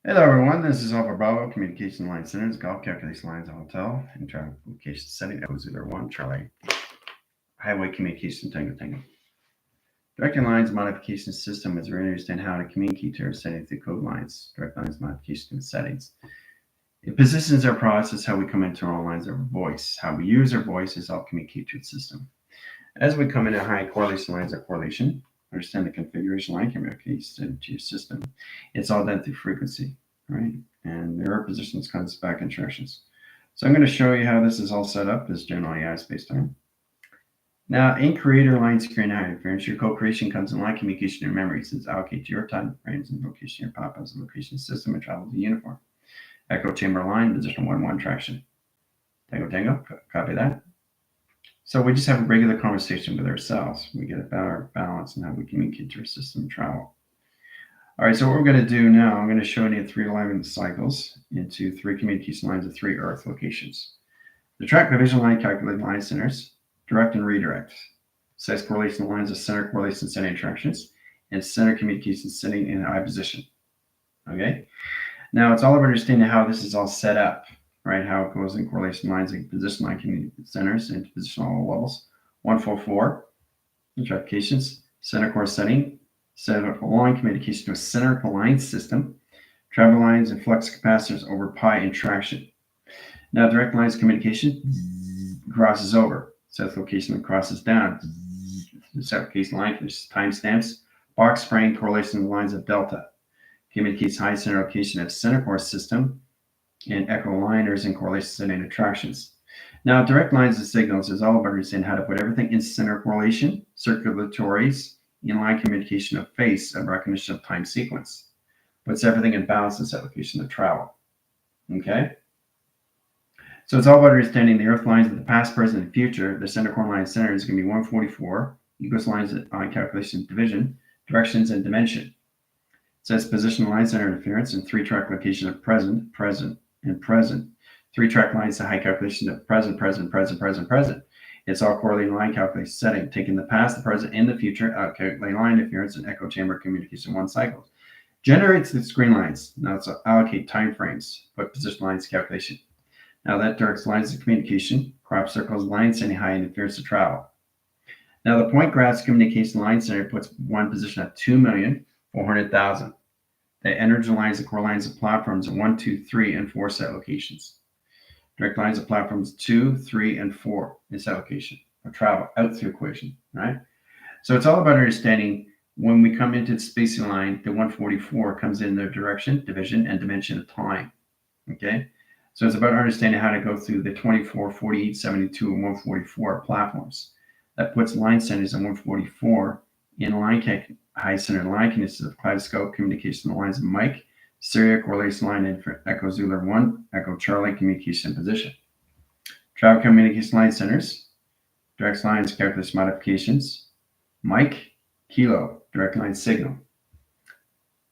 Hello everyone, this is Alpha Bravo Communication Line Centers, Golf Calculation Lines Hotel, and Traffic Location Setting, Echo Zulu 1, Charlie, Highway Communication Tango Tango. Directing Lines Modification System is where you understand how to communicate to our setting through code lines, direct lines modification and settings. It positions our process, how we come into our lines of voice. How we use our voice is how we communicate to the system. As we come into high correlation lines of correlation, understand the configuration line communication to your system. It's all done through frequency, right? And error positions comes back instructions. So I'm going to show you how this is all set up as general AI spacetime. Now, in creator line screen high interference, your co-creation comes in line communication and memory, since allocate to your time frames and location your pop as a location system and travel to uniform. Echo chamber line, position 1-1 traction. Tango tango, copy that. So we just have a regular conversation with ourselves. We get about our balance and how we communicate to our system and travel. All right, so what we're going to do now, I'm going to show you 3 alignment cycles into 3 communication lines of 3 Earth locations. The track division line calculated line centers, direct and redirect. Size correlation lines of center correlation setting attractions, and center communication setting in I position. Okay? Now it's all about understanding how this is all set up, right? How it goes in correlation lines and position line communication centers and position all levels. 144, applications, center core setting, center line communication to a center line system, travel lines and flux capacitors over pi and traction. Now direct lines communication crosses over. Set location and crosses down. Set location line timestamps. Box frame correlation lines of delta. Communicates high center location of center core system and echo liners and correlation setting attractions. Now direct lines and signals is all about understanding how to put everything in center correlation, circulatories, inline communication of phase of recognition of time sequence. Puts everything in balance in set location of travel. Okay? So it's all about understanding the Earth lines of the past, present, and future. The center core line center is going to be 144. Equals lines on calculation division, directions, and dimension. It says position line center interference and 3-track location of present, present, and present. 3-track lines to high calculation of present, present, present, present, present. It's all correlating line calculation setting, taking the past, the present, and the future out calculate line interference and echo chamber communication 1 cycle. Generates the screen lines. Now it's allocate time frames, put position lines calculation. Now that directs lines of communication, crop circles, line sending high interference to travel. Now the point graphs communication line center puts one position at 2,400,000. That enters the lines of core lines of platforms at 1, 2, 3, and 4 set locations. Direct lines of platforms 2, 3, and 4 in set location or travel out through equation, right? So it's all about understanding when we come into the spacing line, the 144 comes in their direction, division, and dimension of time. Okay? So it's about understanding how to go through the 24, 48, 72, and 144 platforms. That puts line centers in 144 in line high center line consists of kaleidoscope communication lines of mic, stereo correlation line and for Echo Zulu 1, Echo Charlie communication position. Travel communication line centers, direct lines calculation modifications, mic, kilo, direct line signal,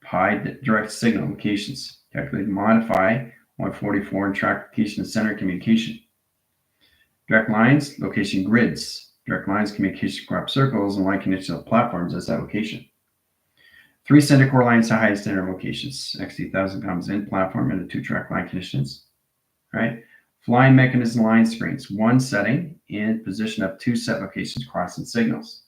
pi, direct signal locations, calculate modify 144 and track location and center communication. Direct lines, location grids, direct lines communication crop circles and line connection of platforms as that location. 3 center core lines to highest center locations. XT1000 comes in platform and the 2-track line conditions. Right? Flying mechanism line screens. 1 setting in position of 2 set locations crossing signals.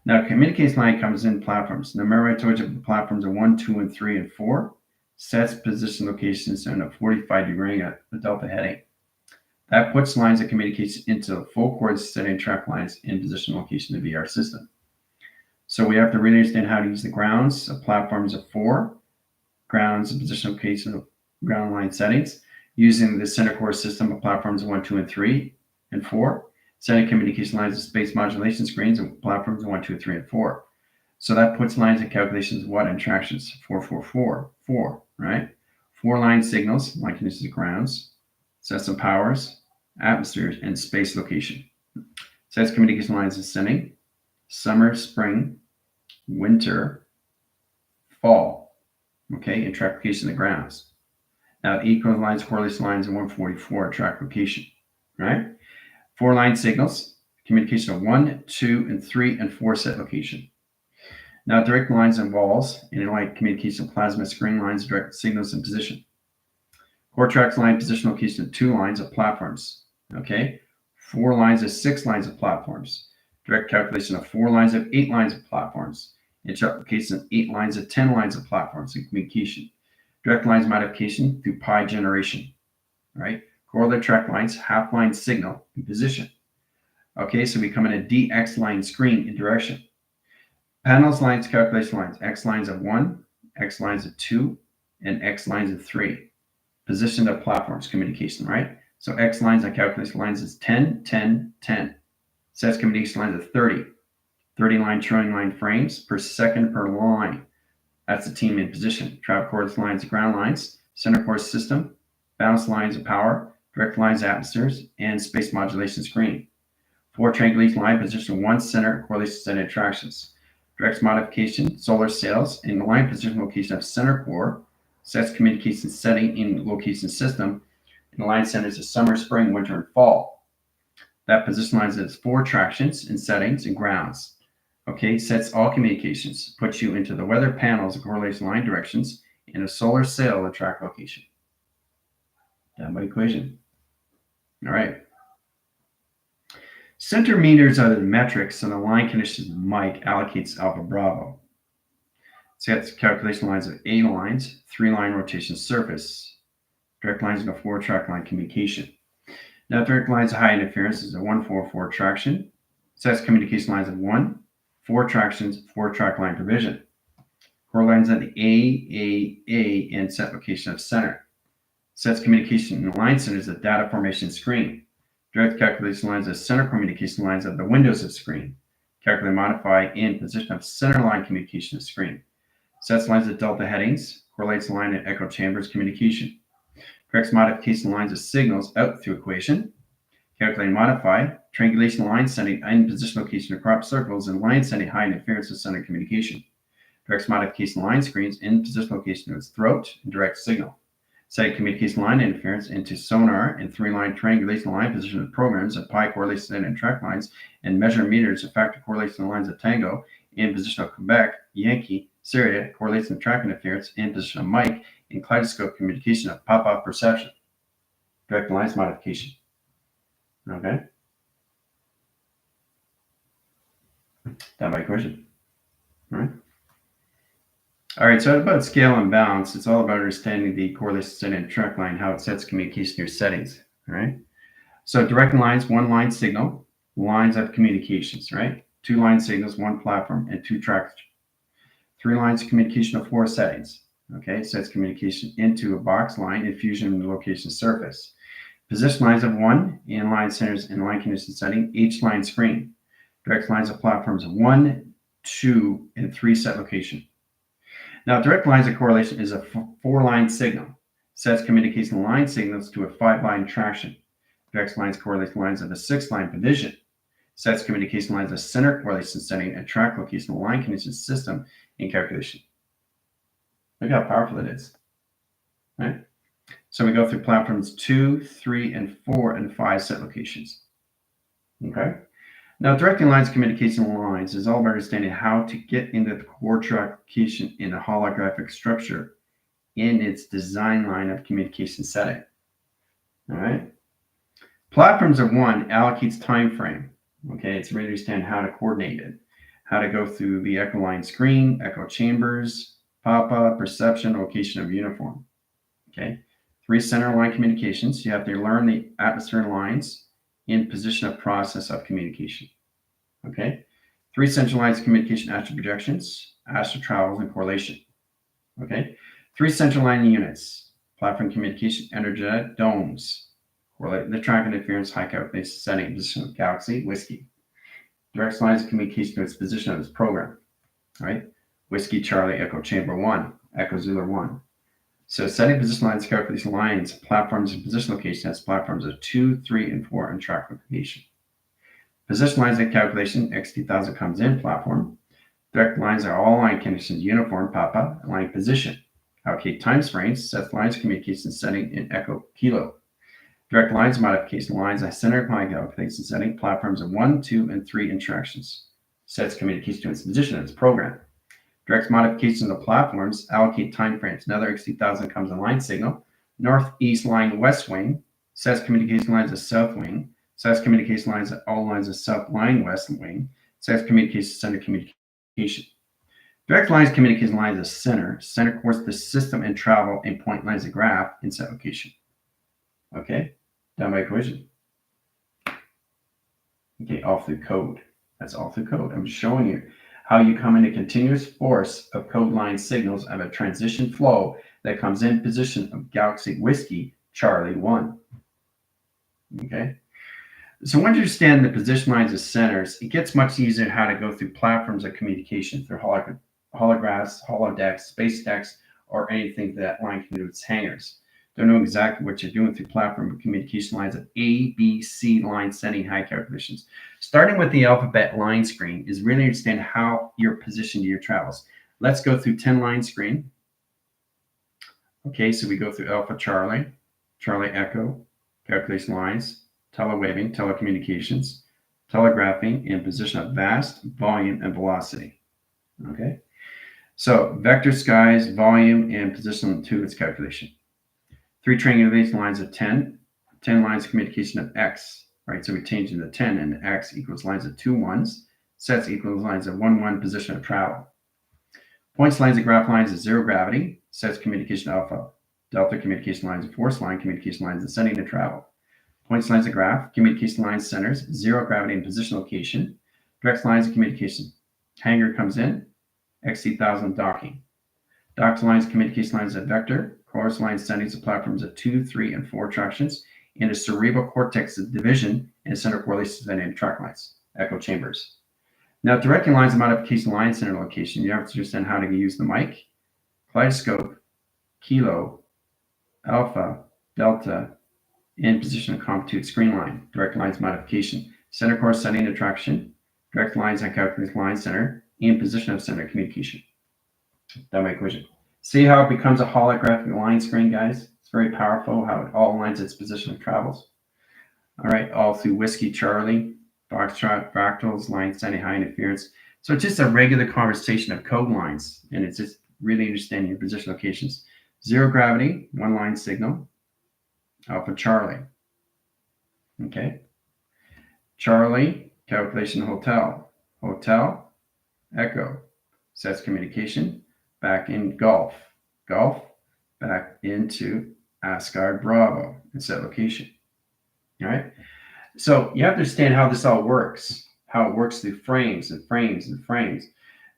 Now communication line comes in platforms. Now remember I told you the platforms are 1, 2, and 3, and 4. Sets position locations in a 45-degree at the delta heading. That puts lines of communication into the full chord setting track lines in position location of the VR system. So we have to really understand how to use the grounds of platforms of 4, grounds and position location of ground line settings, using the center core system of platforms 1, 2, and 3, and 4, setting communication lines of space modulation screens and platforms 1, 2, 3, and 4. So that puts lines and calculations of what and tractions 4, 4, 4, 4, right? 4 line signals, line conditions of grounds, sets and powers, atmospheres, and space location. Sets communication lines of sending, summer, spring, winter, fall, okay, and track location of the grounds. Now equal lines, correlation lines in 144 track location, right? 4 line signals, communication of 1, 2, and 3, and 4 set location. Now, direct lines and walls, interline communication plasma screen lines direct signals in position. Core tracks line position location of 2 lines of platforms. Okay, 4 lines of 6 lines of platforms. Direct calculation of 4 lines of 8 lines of platforms. Interpretation of 8 lines of 10 lines of platforms in communication. Direct lines modification through pi generation. Right? Correlate track lines, half line signal in position. Okay, so we come in a DX line screen in direction. Panels lines, calculation lines, X lines of 1, X lines of 2, and X lines of 3. Position of platforms communication, right? So X lines on calculation lines is 10, 10, 10. Sets communication lines of 30. 30 line trailing line frames per second per line. That's the team in position. Travel course lines, ground lines, center course system, balance lines of power, direct lines, atmospheres, and space modulation screen. 4 triangulation line position, 1 center correlation center attractions. Direct modification, solar sails, and the line position location of center core, sets communication setting in location system, and the line centers is summer, spring, winter, and fall. That position lines is 4 tractions and settings and grounds. Okay, sets all communications, puts you into the weather panels and correlation line directions, and a solar sail at track location. Done by equation. All right. Center meters are the metrics, and the line conditions Mike allocates alpha Bravo. Sets calculation lines of A lines, 3 line rotation surface. Direct lines in a 4 track line communication. Now, direct lines of high interference is a 1-4-4 traction. Sets communication lines of 1, 4 tractions, 4 track line provision. Core lines at the A, and set location of center. Sets communication in the line centers of data formation screen. Direct calculation lines of center communication lines of the windows of screen. Calculate modify in position of center line communication of screen. Sets lines of delta headings. Correlates line and echo chambers communication. Corrects modification lines of signals out through equation. Calculate and modify. Triangulation line setting in position location of crop circles and line setting high interference of center communication. Directs modification line screens in position location of its throat and direct signal. Setting communication line interference into sonar and 3-line triangulation line position of programs of pi correlation and track lines and measure meters of factor correlation lines of Tango in position of Quebec, Yankee, Syria, correlation track interference in position of Mike, and kaleidoscope communication of pop-off perception. Direct lines modification. Okay. Done by equation. All right. All right, so about scale and balance, it's all about understanding the correlation setting and track line, how it sets communication to your settings, all right? So direct lines, 1 line signal, lines of communications, right? 2 line signals, 1 platform, and 2 tracks. 3 lines of communication of 4 settings, okay? Sets communication into a box line and fusion in the location surface. Position lines of 1 and line centers and line condition setting, each line screen. Direct lines of platforms of 1, 2, and 3 set location. Now, direct lines of correlation is a 4-line signal. Sets communication line signals to a 5-line traction. Direct lines correlation lines of a 6-line division. Sets communication lines of center correlation setting and track location line condition system in calculation. Look how powerful it is. Right? So we go through platforms 2, 3, and 4, and 5 set locations. Okay? Now, directing lines communication lines is all about understanding how to get into the core track location in a holographic structure in its design line of communication setting. All right. Platforms of 1 allocates time frame. Okay, it's really understand how to coordinate it, how to go through the echo line screen, echo chambers, pop-up, perception, location of uniform. Okay. 3 center line communications. You have to learn the atmosphere lines in position of process of communication. Okay. 3 centralized communication astral projections, astral travels, and correlation. Okay. 3 central line units, platform communication, energetic domes, correlate the track interference, high calculation setting, position of galaxy, whiskey. Direct lines of communication to its position of its program. All right. Whiskey, Charlie, Echo Chamber 1, Echo Zulu 1. So setting position lines, calculation lines, platforms, and position location has platforms of 2, 3, and 4 and track location. Position lines and calculation, XT1000 comes in platform. Direct lines are all line conditions, uniform, papa, line position. Allocate times frames, sets lines, communication setting in Echo Kilo. Direct lines, modification lines, I center line calculation setting, platforms of 1, 2, and 3 interactions. Sets communication to its position of its program. Directs modification of the platforms, allocate time frames. Another XT1000 comes in line signal. Northeast line west wing, sets communication lines as south wing, sets communication lines at all lines as south line west wing, sets communication center communication. Direct lines communication lines as center. Center course the system and travel and point lines of graph in set location. Okay, done by equation. Okay, all through code. That's all through code. I'm showing you how you come in a continuous force of code line signals of a transition flow that comes in position of Galaxy Whiskey Charlie 1. Okay, so once you understand the position lines as centers, it gets much easier how to go through platforms of communication through holographs, holodecks, space decks, or anything that line can do its hangers. Don't know exactly what you're doing through platform communication lines of A, B, C line sending high calculations. Starting with the alphabet line screen is really understand how you're positioned to your travels. Let's go through 10 line screen. Okay, so we go through Alpha Charlie, Charlie Echo, calculation lines, telewaving, telecommunications, telegraphing, and position of vast, volume, and velocity. Okay, so vector skies, volume, and position to its calculation. 3 triangulation lines of 10 lines of communication of x, right? So we change into 10 and x equals lines of 2 1s, sets equals lines of 1 1 position of travel. Points lines of graph lines of 0 gravity, sets communication alpha, delta communication lines of force line, communication lines ascending to travel. Points lines of graph, communication lines centers, 0 gravity and position location, directs lines of communication. Hanger comes in, XT1000 docking. Docks lines, communication lines of vector, chorus lines sending to platforms of 2, 3, and 4 attractions, and a cerebral cortex of division and center correlation sending track lines, echo chambers. Now, directing lines of modification line center location, you have to understand how to use the mic, kaleidoscope, kilo, alpha, delta, and position of compute screen line, direct lines modification, center course setting attraction, direct lines on calculation line center, and position of center communication. Done by equation. See how it becomes a holographic line screen, guys? It's very powerful how it all aligns its position of travels. All right, all through Whiskey Charlie, Foxtrot, fractals, line sending high interference. So it's just a regular conversation of code lines, and it's just really understanding your position locations. 0 gravity, 1 line signal, Alpha Charlie. Okay. Charlie, calculation hotel. Hotel, echo, sets communication, back in Golf. Golf, back into Asgard Bravo and set location. All right. So you have to understand how this all works, how it works through frames and frames and frames.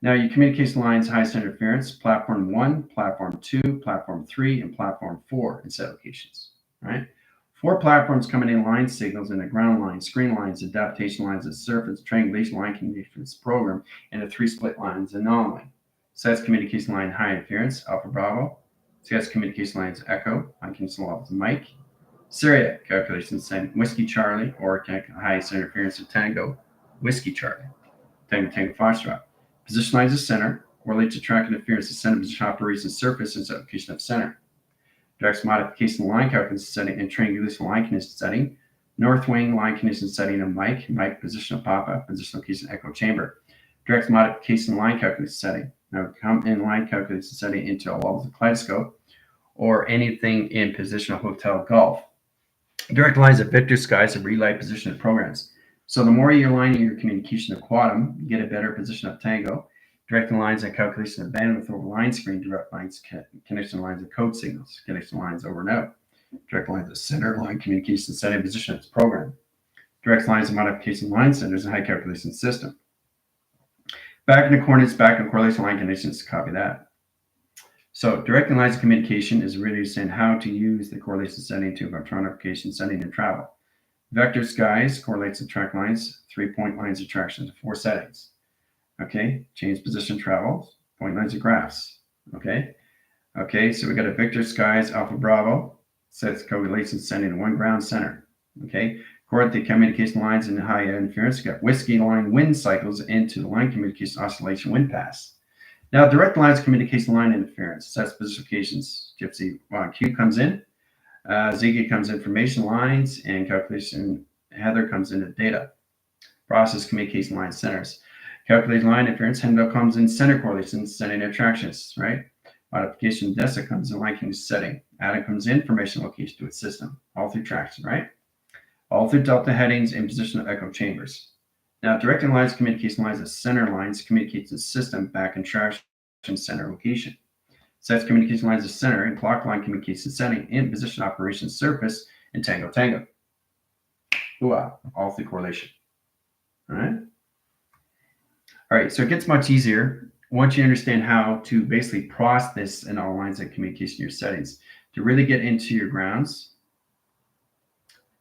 Now your communication lines, highest interference, platform 1, platform 2, platform 3, and platform 4 in set locations. All right. 4 platforms coming in line signals and the ground line, screen lines, adaptation lines, and surface, triangulation line communications program, and the 3 split lines anomaly. Sets communication line high interference, Alpha Bravo. Sets communication lines Echo, unconditional levels of Mike. Syria calculation send Whiskey Charlie, or highest interference of Tango, Whiskey Charlie. Tango Foxtrot. Position lines of center, correlate to track interference of center position operation surface and application of center. Directs modification line calculation setting and triangulation line condition setting. North wing line condition setting of Mike, Mike position of Papa, position location echo chamber. Directs modification line calculation setting. Now come in line calculation setting into all levels of kaleidoscope or anything in position of hotel golf. Direct lines of Victor skies of relay position of programs. So the more you're aligning your communication of quantum, you get a better position of tango. Directing lines and calculation of bandwidth over line screen, direct lines, connection lines of code signals, connection lines over node. Direct lines of center line communication setting position of its program. Direct lines of modification line centers and high calculation system. Back in the coordinates, back in correlation line conditions, copy that. So directing lines of communication is really saying how to use the correlation setting to electronification setting and travel. Vector skies correlates to track lines, 3-point lines of traction, 4 settings. Okay, change position travels, point lines of graphs. Okay, so we got a Victor skies, Alpha Bravo, sets correlation setting to 1 ground center. Okay, coordinate the communication lines in high interference. We got Whiskey line wind cycles into the line communication oscillation wind pass. Now, direct lines communication line interference, sets position locations. Gypsy Q comes in, Ziggy comes information lines, and calculation Heather comes into data. Process communication line centers. Calculate line interference. Handout comes in center correlation, setting attractions, right? Modification DESA comes in line setting. Adding comes in information location to its system, all through traction, right? All through delta headings and position of echo chambers. Now, directing lines, communication lines, as center lines communicates the system back in traction center location. Sets communication lines as center and clock line communication setting in position operation surface and tango tango. All through correlation. All right. All right, so it gets much easier once you understand how to basically process this in all lines of communication, your settings, to really get into your grounds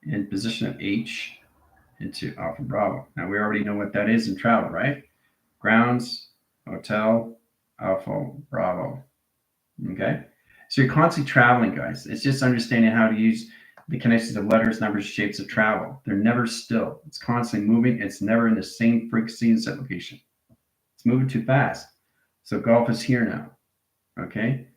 and position of H into Alpha Bravo. Now, we already know what that is in travel, right? Grounds, hotel, Alpha Bravo. Okay? So you're constantly traveling, guys. It's just understanding how to use the connections of letters, numbers, shapes of travel. They're never still. It's constantly moving. It's never in the same frequency and set location. It's moving too fast. So golf is here now. Okay?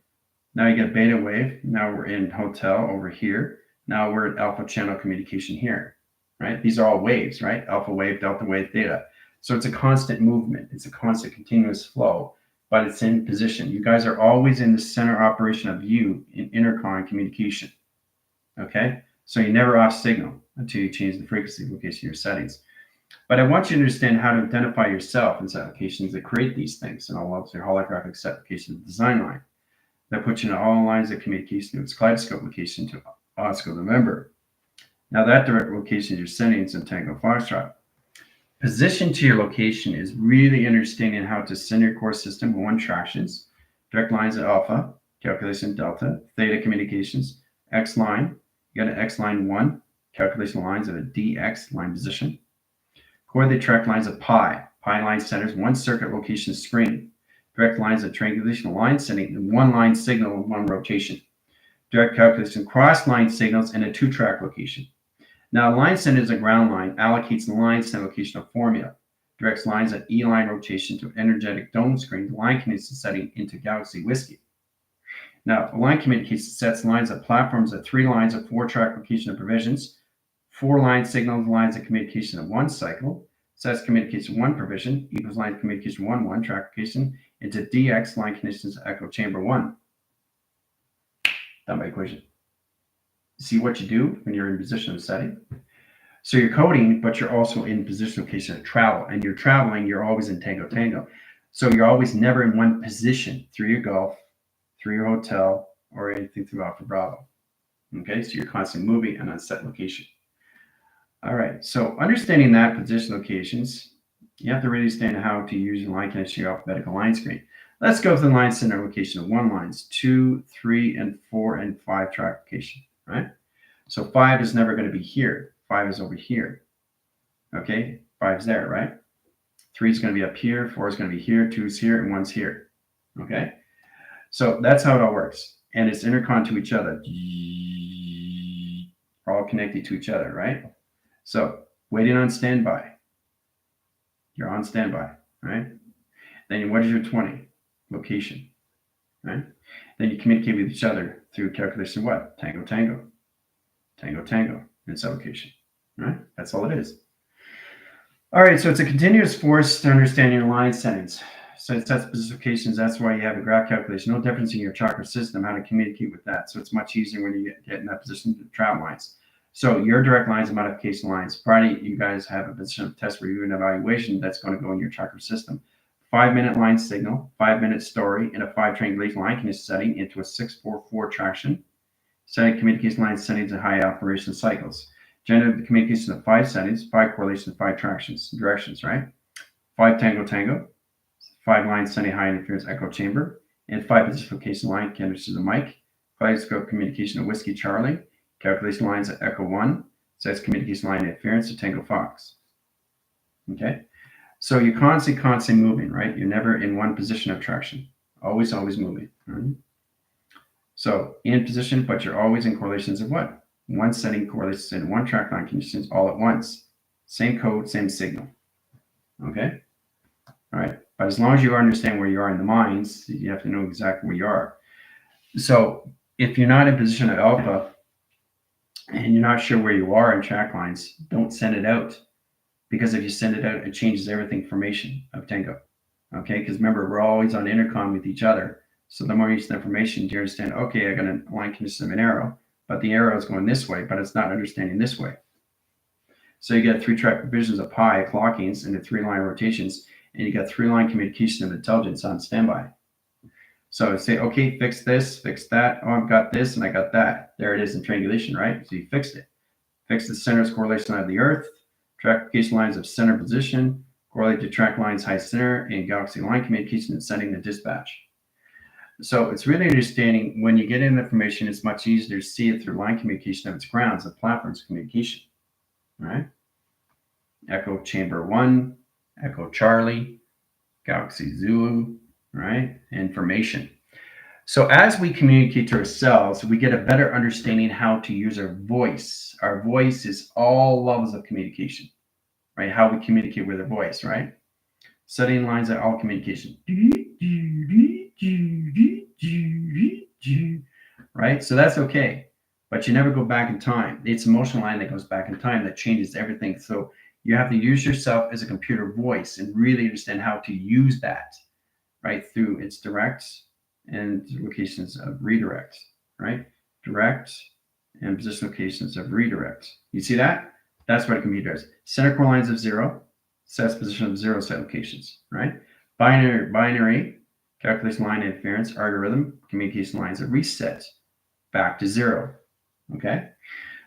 Now you get beta wave. Now we're in hotel over here. Now we're in alpha channel communication here. Right? These are all waves, right? Alpha wave, delta wave, theta. So it's a constant movement. It's a constant continuous flow, but it's in position. You guys are always in the center operation of you in intercom communication. Okay? So you never off signal until you change the frequency location of your settings. But I want you to understand how to identify yourself in set applications that create these things, and I'll love your holographic set application design line. That puts you in all lines of communication to its kaleidoscope location to oscilloscope member. Now that direct location is your settings in Tango Foxtrot. Position to your location is really understanding how to send your core system with one tractions, direct lines at alpha, calculation delta, theta communications, X line, you got an X line 1, calculation lines at a DX line position. Coordinate direct lines of pi. Pi line centers one circuit location screen. Direct lines of triangulation line setting and one line signal with one rotation. Direct calculation cross line signals in a 2-track location. Now, line center is a ground line, allocates the line center location of formula. Directs lines at E line rotation to energetic dome screen, the line communication setting into Galaxy Whiskey. Now, line communication sets lines of platforms at 3 lines of 4-track location of provisions. 4 line signals lines of communication of 1 cycle, sets communication 1 provision, equals line communication 1 track location into DX line conditions echo chamber 1. Done by equation. See what you do when you're in position of setting. So you're coding, but you're also in position location of travel. And you're traveling, you're always in tango tango. So you're always never in one position through your golf, through your hotel, or anything through Alpha Bravo. Okay, so you're constantly moving and on set location. All right, so understanding that position locations, you have to really understand how to use your line connection, your alphabetical line screen. Let's go to the line center location of 1 lines, 2, 3, and 4, and 5 track location, right? So 5 is never going to be here. 5 is over here. Okay, 5 is there, right? 3 is going to be up here, 4 is going to be here, 2 is here, and 1's here. Okay, so that's how it all works. And it's intercon to each other. All connected to each other, right? So waiting on standby. You're on standby, right? Then what is your 20? Location, right? Then you communicate with each other through calculation what? Tango, tango. Tango, tango. It's a location, right? That's all it is. All right, so it's a continuous force to understand your line settings. So it sets position locations. That's why you have a graph calculation. No difference in your chakra system, how to communicate with that. So it's much easier when you get in that position to travel lines. So your direct lines and modification lines. Friday, you guys have a position of test review and evaluation that's going to go in your chakra system. 5-minute line signal, 5-minute story, and a 5 triangulation line condition setting into a 6-4-4 traction. Setting communication line settings and high operation cycles. Generate the communication of 5 settings, 5 correlations, 5 tractions, directions, right? 5 tango tango, 5 lines sending high interference echo chamber, and 5 position location line conditions of mic. Kaleidoscope communication of Whiskey Charlie. Calculation lines at echo 1. Sets communication line interference to Tango Fox. Okay? So you're constantly moving, right? You're never in one position of traction. Always moving. Right? So in position, but you're always in correlations of what? One setting correlations in 1 track line conditions all at once. Same code, same signal. Okay? All right. But as long as you understand where you are in the minds, you have to know exactly where you are. So if you're not in position of alpha and you're not sure where you are in track lines, don't send it out. because if you send it out, it changes everything formation of Tango. Okay, because remember, we're always on intercom with each other. So the more you use the information, do you understand, okay, I got a line condition of an arrow, but the arrow is going this way, but it's not understanding this way. So you get 3-track provisions of pi clockings into 3-line rotations, and you got 3-line communication of intelligence on standby. So say, okay, fix this, fix that. Oh, I've got this and I got that. There it is in triangulation, right? So you fixed it. Fix the center's correlation line of the Earth, track location lines of center position, correlate to track lines high center, and galaxy line communication and sending the dispatch. So it's really understanding when you get in information, it's much easier to see it through line communication of its grounds, the platform's communication. Right? Echo Chamber 1, Echo Charlie, Galaxy Zulu, right? Information. So as we communicate to ourselves, we get a better understanding how to use our voice. Our voice is all levels of communication, right? How we communicate with our voice, right? Setting lines are all communication. Right? So that's okay. But you never go back in time. It's emotional line that goes back in time that changes everything. So you have to use yourself as a computer voice and really understand how to use that, right? Through its direct and locations of redirect, right? Direct and position locations of redirect. You see that? That's what a computer does. Center core lines of 0, sets position of 0 set locations, right? Binary, calculation line interference, algorithm, communication lines of reset back to 0. Okay,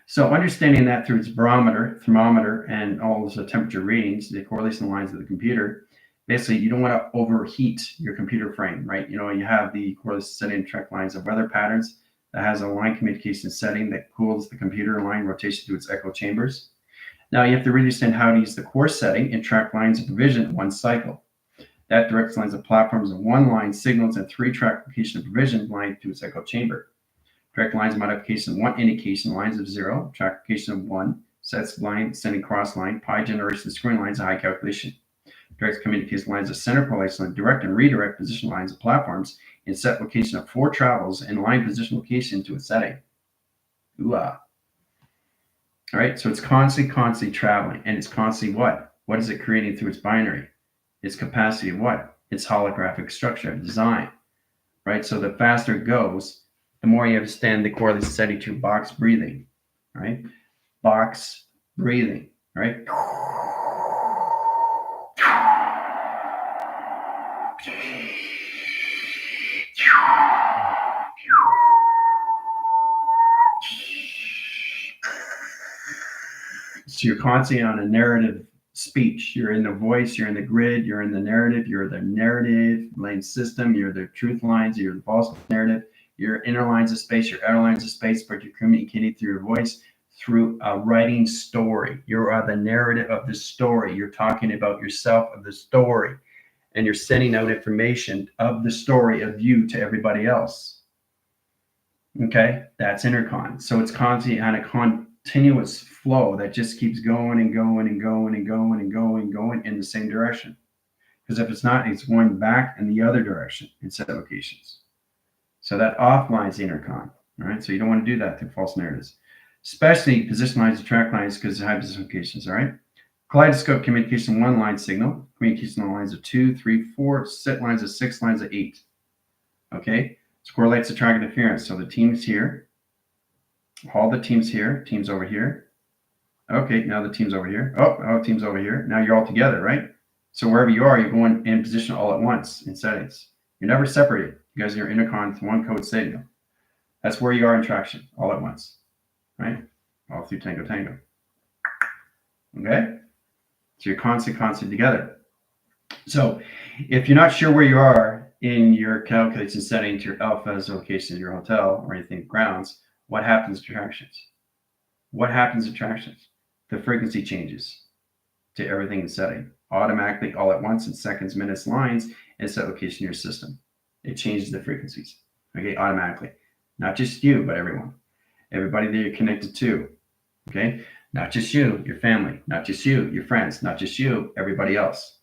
so understanding that through its barometer, thermometer, and all those temperature readings, the correlation lines of the computer, basically you don't want to overheat your computer frame, right? You know, you have the correlation setting track lines of weather patterns that has a line communication setting that cools the computer line rotation to its echo chambers. Now you have to really understand how to use the core setting and track lines of provision in one cycle. That directs lines of platforms of 1-line signals and 3-track location of provision line to its echo chamber. Direct lines of modification 1 indication lines of 0, track location of 1, sets line, sending cross line, pi generation screen lines of high calculation. Direct communication lines of center correlation line, direct and redirect position lines of platforms in set location of 4 travels and line position location to a setting. Ooh, ah. All right, so it's constantly traveling, and it's constantly what? What is it creating through its binary? Its capacity of what? Its holographic structure of design, right? So the faster it goes, the more you understand the correlation setting to box breathing, right? Box breathing, right? So you're constantly on a narrative speech. You're in the voice, you're in the grid, you're in the narrative, you're the narrative lane system, you're the truth lines, you're the false narrative, your inner lines of space, your outer lines of space, but you're communicating through your voice through a writing story. You are the narrative of the story. You're talking about yourself of the story, and you're sending out information of the story of you to everybody else. Okay, that's intercon. So it's constantly on a continuous flow that just keeps going and going and going and going and going and going in the same direction. Because if it's not, it's going back in the other direction in set locations. So that offline is intercon. All right, so you don't want to do that through false narratives, especially position lines and track lines because of high position locations. All right, kaleidoscope communication 1-line signal, communication on lines of 2, 3, 4, set lines of 6, lines of 8. Okay, so correlates to track interference. So the team's here, all the teams here, teams over here. Okay, now the team's over here. Oh, team's over here. Now you're all together, right? So wherever you are, you're going in position all at once in settings. You're never separated. You guys are intercon to one code signal. That's where you are in traction, all at once, right? All through Tango Tango. Okay? So you're constantly together. So if you're not sure where you are in your calculation setting to your alphas location, your hotel, or anything grounds, what happens to tractions? What happens to tractions? The frequency changes to everything in setting automatically all at once in seconds, minutes, lines, and set location in your system. It changes the frequencies, okay, automatically. Not just you, but everyone. Everybody that you're connected to, okay? Not just you, your family. Not just you, your friends. Not just you, everybody else.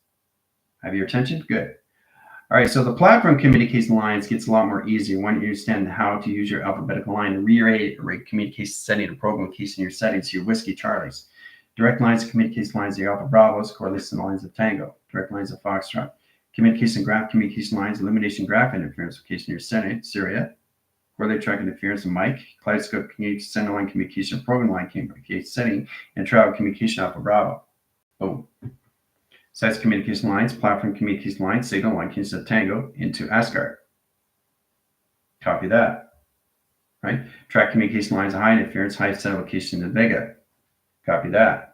Have your attention? Good. All right, so the platform communication lines gets a lot more easier when you understand how to use your alphabetical line and rearray communication setting and program location in your settings, your Whiskey Charlies. Direct lines of communication lines of the Alpha Bravos correlate to the lines of Tango. Direct lines of Foxtrot. Communication graph communication lines, elimination graph interference location near Syria. Correlate track interference of Mike. Kaleidoscope communication center line communication program line communication setting and travel communication Alpha Bravo. Boom. Sites communication lines, platform communication lines, signal line communication Tango into Asgard. Copy that. Right? Track communication lines, high interference, high center location in Vega. Copy that.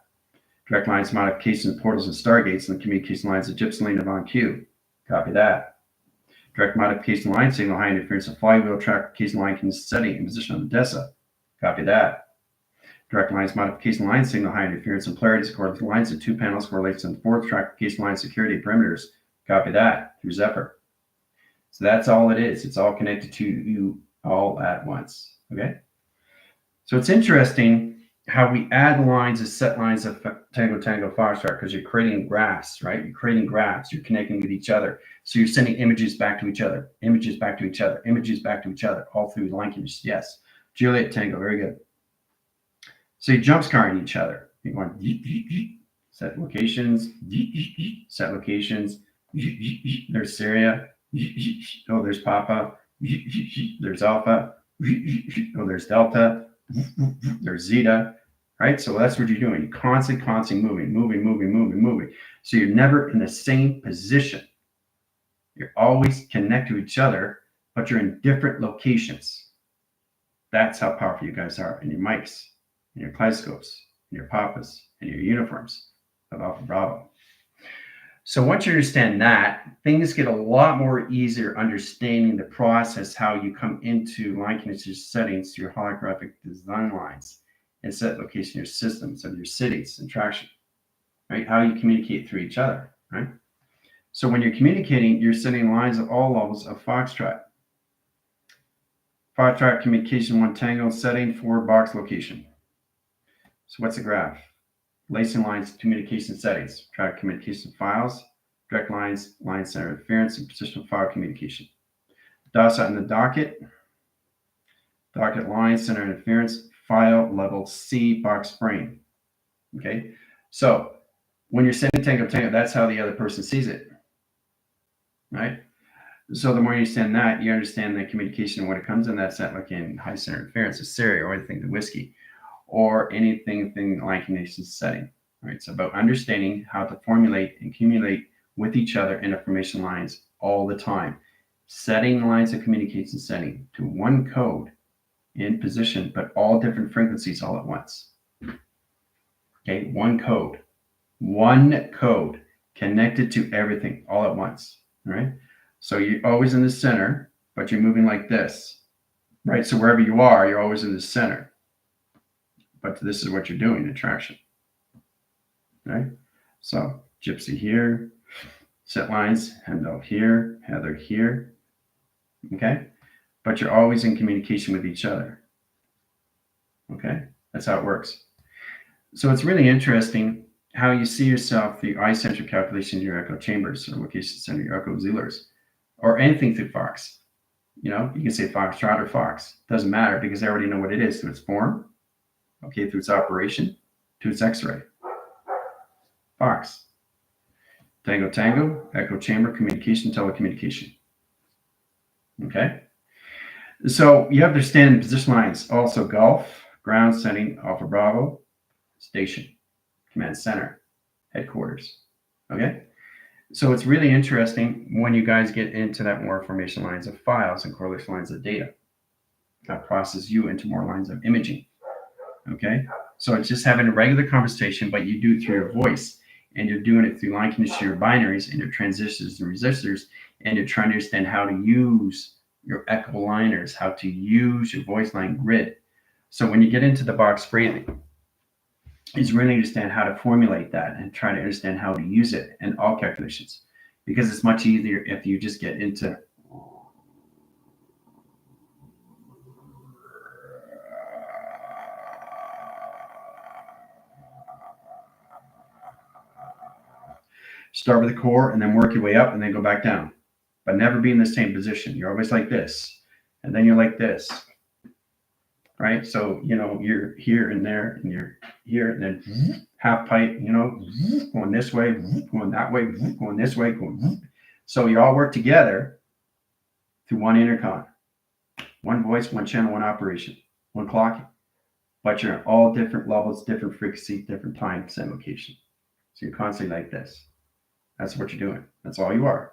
Direct lines, modifications, portals, and stargates, and the communication lines of Gypsum Lane of On Q. Copy that. Direct modification line, signal high interference of flywheel, track communication line can setting and position of Odessa. Copy that. Direct lines modification line, signal high interference and polarities according to lines of 2 panels correlates to the 4th track communication line security perimeters. Copy that through Zephyr. So that's all it is. It's all connected to you all at once. Okay. So it's interesting how we add lines as set lines of Tango Foxtrot because you're creating graphs, right? You're creating graphs. You're connecting with each other. So you're sending images back to each other, images back to each other, images back to each other, all through line conditions. Yes. Juliet Tango, very good. So you jump scarring each other. You want set locations, set locations. There's Syria. Oh, there's Papa. There's Alpha. Oh, there's Delta. There's Zeta. Right? So that's what you're doing. You're constantly moving. So you're never in the same position. You're always connected to each other, but you're in different locations. That's how powerful you guys are in your mics, in your kaleidoscopes, in your papas, and your uniforms of Alpha Bravo. So once you understand that, things get a lot more easier understanding the process, how you come into line condition settings to your holographic design lines and set location your systems of your cities and traction, right? How you communicate through each other, right? So when you're communicating, you're setting lines at all levels of Foxtrot. Foxtrot communication 1 Tango setting 4 box location. So what's the graph? Lacing lines, communication settings, track communication files, direct lines, line center interference, and positional file communication. DOSA in the docket line, center interference, file level C box frame. Okay, so when you're sending Tango, that's how the other person sees it, right? So the more you understand that, you understand the communication when it comes in that set, like in high center interference, a Syria, or anything, the whiskey, or anything line communication setting, right? It's about understanding how to formulate and communicate with each other in information lines all the time. Setting lines of communication setting to one code in position, but all different frequencies all at once. Okay, one code connected to everything all at once, right? So you're always in the center, but you're moving like this, right? So wherever you are, you're always in the center. But this is what you're doing in traction, right? So Gypsy here, set lines, Hemdall here, Heather here, okay? But you're always in communication with each other, okay? That's how it works. So it's really interesting how you see yourself through eye-centric calculation in your echo chambers or location center, your echo Zealers, or anything through Fox. You know, you can say Foxtrot or Fox. Doesn't matter because I already know what it is through its form, okay, through its operation, to its X-ray. Fox. Tango, echo chamber, communication, telecommunication. Okay? So you have to understand position lines. Also Golf, ground setting, Alpha Bravo, station, command center, headquarters. Okay? So it's really interesting when you guys get into that more information lines of files and correlation lines of data. That processes you into more lines of imaging. Okay? So it's just having a regular conversation, but you do it through your voice. And you're doing it through line condition, your binaries and your transistors and resistors. And you're trying to understand how to use your echo liners, how to use your voice line grid. So when you get into the box breathing, is really understand how to formulate that and try to understand how to use it in all calculations, because it's much easier if you just get into start with the core and then work your way up and then go back down, but never be in the same position. You're always like this, and then you're like this, right? So, you're here and there, and you're here, and then half pipe, going this way, going that way, going this way, going. So you all work together through one intercom, one voice, one channel, one operation, one clocking. But you're at all different levels, different frequency, different time, same location. So you're constantly like this. That's what you're doing. That's all you are.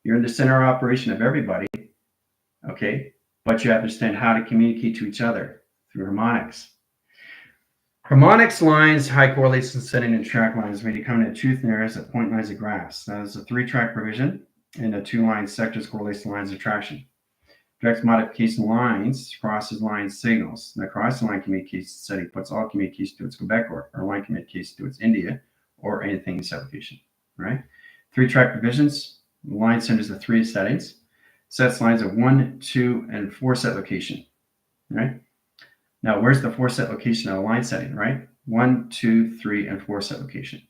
You're in the center of operation of everybody, okay? But you understand how to communicate to each other through harmonics. Harmonics lines, high correlation setting, and track lines when you come to truth and errors at point lines of graphs. That is a 3-track provision and a 2-line sectors correlation lines of attraction. Direct modification lines crosses line signals. Now, cross line communication setting puts all communication to its Quebec or line communication to its India or anything in set location, right? 3-track provisions, line centers of 3 settings, sets lines of 1, 2, and 4 set location, right? Now, where's the 4 set location of a line setting, right? 1, 2, 3, and 4 set location.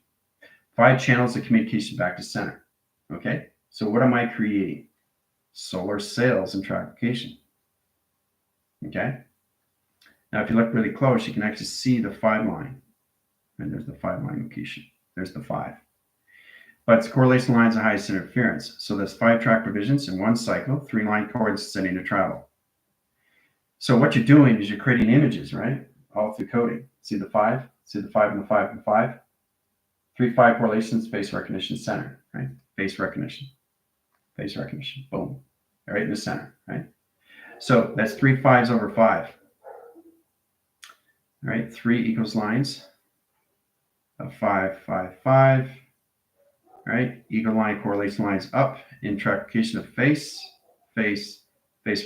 5 channels of communication back to center, okay? So what am I creating? Solar sails and traffication, okay? Now, if you look really close, you can actually see the 5 line, and there's the 5 line location. There's the 5. But it's correlation lines of highest interference. So there's 5 track provisions in one cycle, 3 line cords sending to travel. So what you're doing is you're creating images, right? All through coding. See the 5? See the 5 and the 5 and the 5? 3 5 correlations, face recognition center, right? Face recognition, boom, right in the center, right? So that's 3 5s over 5. All right, 3 equals lines of 5, 5, 5. All right, equal line correlation lines up in trackification of face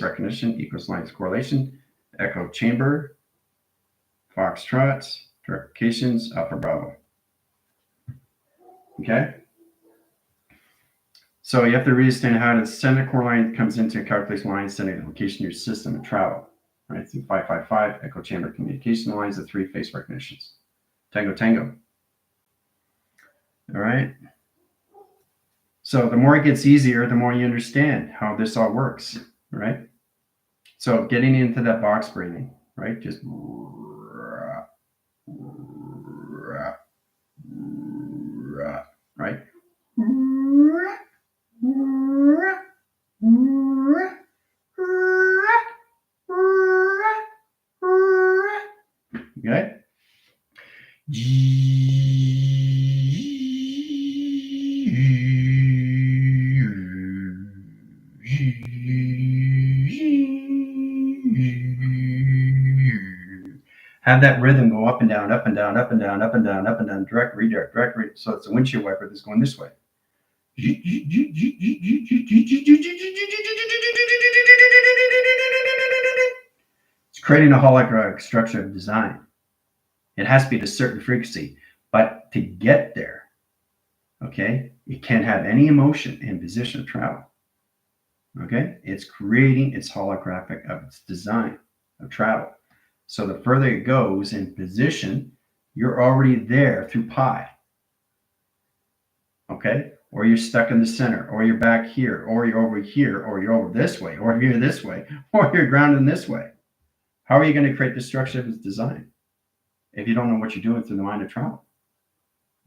recognition equals lines correlation, echo chamber, foxtrot, trackifications, Alpha Bravo. Okay? So you have to understand how the center core line comes into a calculation line sending the location of your system and travel. Right? Through 555 echo chamber communication lines of 3 face recognitions. Tango, tango. All right. So the more it gets easier, the more you understand how this all works, right? So getting into that box breathing, right? Just right? Okay? Have that rhythm go up and down, up and down, up and down, up and down, up and down, direct, redirect, direct, redirect. So it's a windshield wiper that's going this way. It's creating a holographic structure of design. It has to be at a certain frequency, but to get there, okay, it can't have any emotion in position of travel. Okay, it's creating its holographic of its design of travel. So the further it goes in position, you're already there through pi. Okay, or you're stuck in the center, or you're back here, or you're over here, or you're over this way, or you're this way, or you're grounded this way. How are you going to create the structure of its design if you don't know what you're doing through the mind of travel?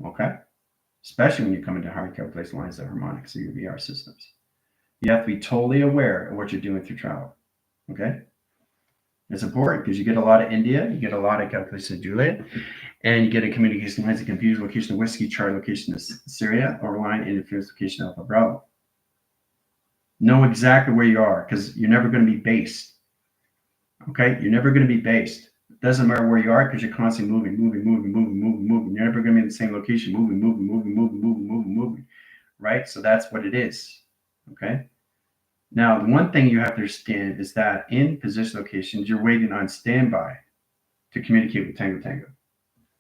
Okay, especially when you come into hard calculation lines of harmonics of your VR systems. You have to be totally aware of what you're doing through travel. Okay, it's important because you get a lot of India, you get a lot of calculation of Juliet, and you get a communication lines of confusion location of whiskey, chart location of Syria, or line interference location Alpha Bravo. Know exactly where you are because you're never going to be based. Okay, you're never going to be based. It doesn't matter where you are because you're constantly moving. You're never going to be in the same location, moving. Right? So that's what it is. Okay. Now, the one thing you have to understand is that in position locations, you're waiting on standby to communicate with Tango Tango.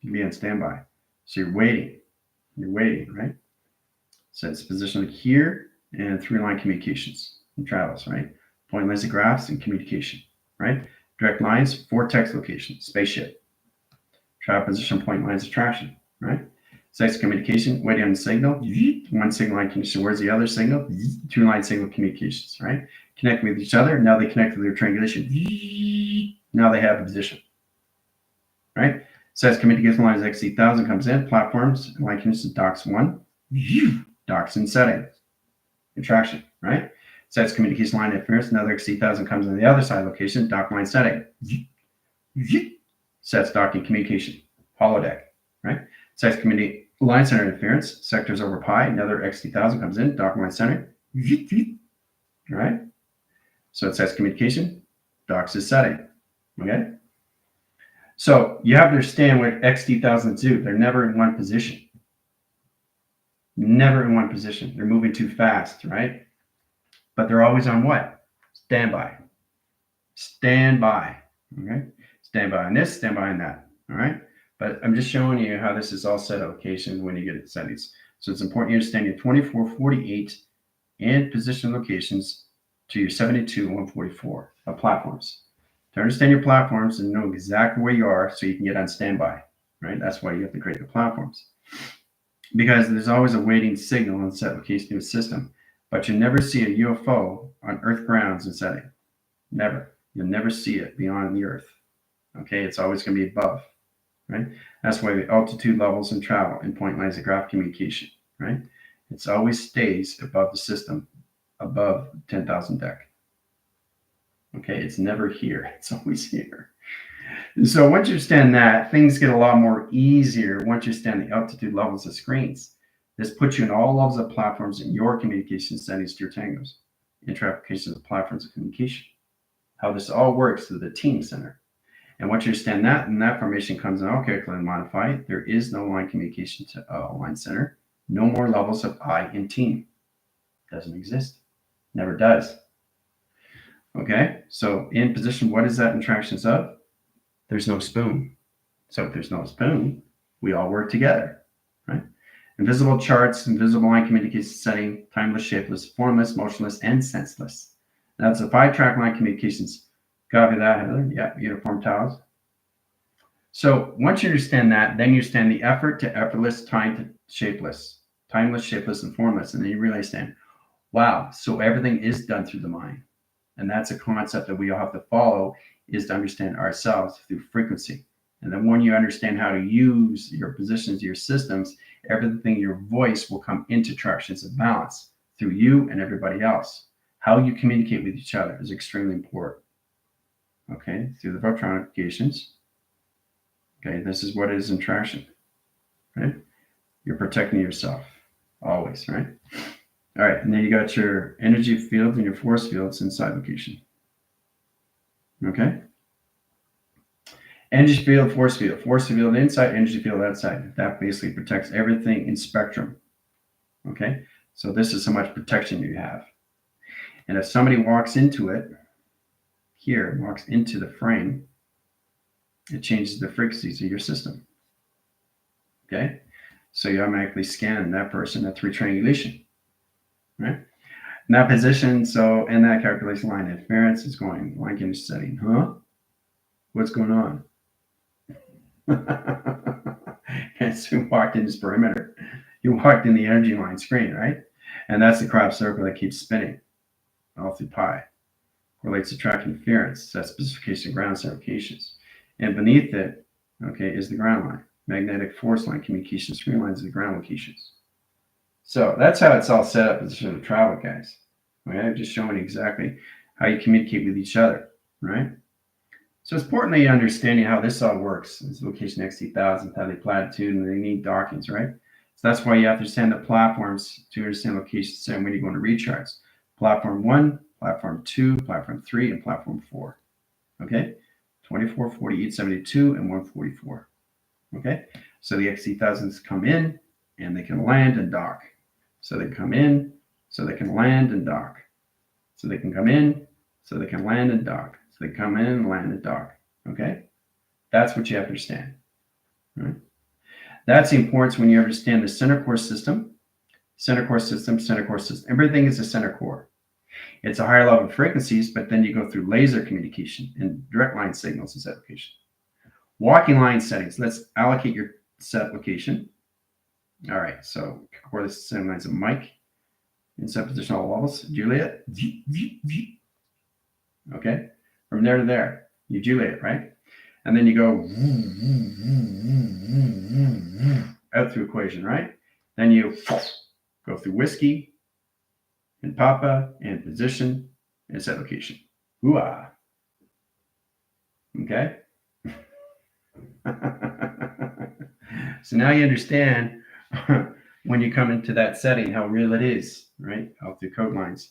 You can be on standby. So you're waiting, right? So it's positioned here and 3-line communications and travels, right? Point lines of graphs and communication, right? Direct lines, 4 text locations, spaceship. Travel position, point lines of traction, right? Sex communication, waiting on the signal. 1 signal line communication. Where's the other signal? 2-line signal communications, right? Connect with each other. Now they connect with their triangulation. Now they have a position, right? Sets communication lines XC1000 comes in, platforms, and line conditions docks 1, docks in setting, interaction, right? Sets communication line interference, another XC1000 comes in the other side location, dock line setting, sets docking communication, holodeck, right? Sets line center interference, sectors over pi, another XT1000 comes in, dock line center, right? So it sets communication, docks is setting, okay? So you have to understand what XT1000s do. They're never in one position. Never in one position. They're moving too fast, right? But they're always on what? Standby. Standby, okay? Standby on this, standby on that, all right? But I'm just showing you how this is all set at location when you get it settings. So it's important you understand your 24, 48, and position locations to your 72 and 144 of platforms. To understand your platforms and know exactly where you are so you can get on standby, right? That's why you have to create the platforms. Because there's always a waiting signal in set location of the system, but you never see a UFO on Earth grounds and setting. Never. You'll never see it beyond the Earth. Okay, it's always going to be above, right? That's why the altitude levels and travel in point lines of graph communication, right? It always stays above the system, above 10,000 deck. Okay, it's never here. It's always here. And so once you understand that, things get a lot more easier once you understand the altitude levels of screens. This puts you in all levels of platforms in your communication settings to your tangos, inter-applications of platforms of communication, how this all works through the team center. And once you understand that, and that formation comes in all calculate and modify, there is no line communication to line center, no more levels of I in team. Doesn't exist. Never does. Okay, so in position, what is that interactions of? There's no spoon. So if there's no spoon, we all work together, right? Invisible charts, invisible line communication setting, timeless, shapeless, formless, motionless, and senseless. That's the 5-track line communications. Copy that, Heather. Yeah, uniform tiles. So once you understand that, then you understand the effort to effortless, time to shapeless, timeless, shapeless, and formless. And then you really understand, wow, so everything is done through the mind. And that's a concept that we all have to follow, is to understand ourselves through frequency. And then when you understand how to use your positions, your systems, everything, your voice will come into tractions of balance through you and everybody else. How you communicate with each other is extremely important. Okay, through the Voltron applications. Okay, this is what is in traction, right? You're protecting yourself always, right? All right, and then you got your energy field and your force fields inside location. Okay? Energy field, force field inside, energy field outside. That basically protects everything in spectrum. Okay? So this is how much protection you have. And if somebody walks into it, here, walks into the frame, it changes the frequencies of your system. Okay? So you automatically scan that person at 3 triangulation. Right? In that position, so in that calculation line interference is going line condition setting. Huh? What's going on? And so you walked in this perimeter. You walked in the energy line screen, right? And that's the crop circle that keeps spinning all through pi. Relates to track interference, that's specification ground certifications. And beneath it, okay, is the ground line. Magnetic force line communication screen lines are the ground locations. So that's how it's all set up as the travel, guys. Okay, I'm just showing you exactly how you communicate with each other, right? So it's important that you understand how this all works. This location XT1000, how they platitude, and they need dockings, right? So that's why you have to understand the platforms to understand locations and when you're going to recharge. Platform 1, platform 2, platform 3, and platform 4. Okay? 24, 48, 72, and 144. Okay? So the XT1000s come in and they can land and dock. So they come in, so they can land and dock. So they can come in, so they can land and dock. So they come in and land and dock. Okay? That's what you have to understand. Right? That's the importance when you understand the center core system, center core system, center core system. Everything is a center core. It's a higher level of frequencies, but then you go through laser communication and direct line signals as application. Walking line settings. Let's allocate your set location. All right, so core the same lines of Mike. In set position all levels. Juliet. Okay, from there to there. You Juliet it, right? And then you go out through equation, right? Then you go through whiskey and papa and position and set location. Hoo-ah. Okay? So now you understand when you come into that setting how real it is, right? Out through code lines.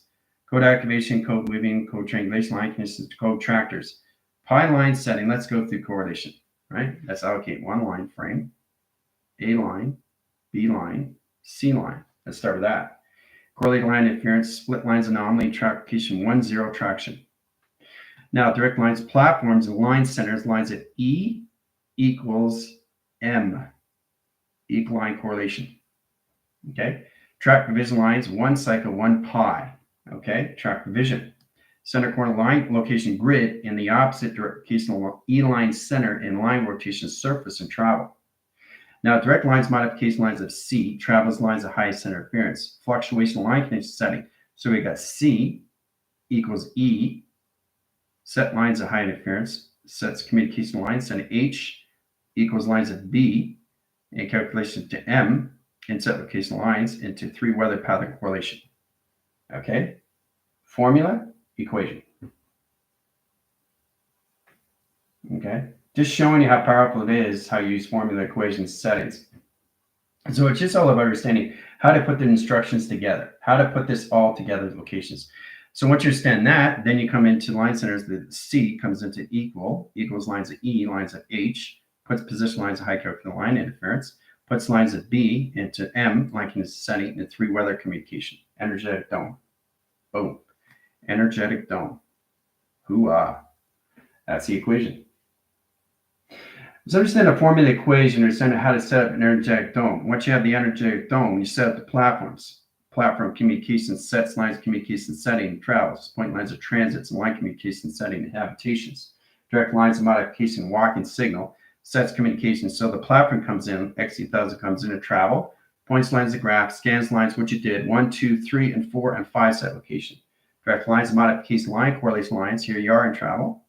Code activation, code moving, code triangulation, line conditions, code tractors. Pi line setting, let's go through correlation, right? Let's allocate one line frame, A line, B line, C line. Let's start with that. Correlated line interference, split lines anomaly, traction 1, 0 traction. Now, direct lines, platforms, and line centers, lines at E equals M, equal line correlation. Okay. Track provision lines, 1 cycle, 1 pi. Okay. Track provision. Center corner line location grid in the opposite direction E line center in line rotation surface and travel. Now, direct lines, modification lines of C, travels lines of highest center interference, fluctuation line condition setting. So we got C equals E, set lines of high interference, sets communication lines, and H equals lines of B, and calculation to M, and set location lines into 3 weather pattern correlation. Okay? Formula, equation. Okay? Just showing you how powerful it is, how you use formula, equations, settings. So it's just all about understanding how to put the instructions together, how to put this all together, locations. So once you understand that, then you come into line centers. The C comes into equals lines of E, lines of H, puts position lines of high character line interference, puts lines of B into M, line condition setting, and 3 weather communication. Energetic dome. Boom. Energetic dome. Hoo-ah. That's the equation. So understand the formula equation, understand how to set up an energetic dome. Once you have the energetic dome, you set up the platforms. Platform communication sets, lines communication setting, travels, point lines of transits, and line communication setting and habitations. Direct lines of modification, walking signal, sets communication. So the platform comes in, X8000 comes in to travel, points lines of graph, scans lines, what you did, 1, 2, 3, and 4, and 5 set location. Direct lines of modification line, correlation lines, here you are in travel.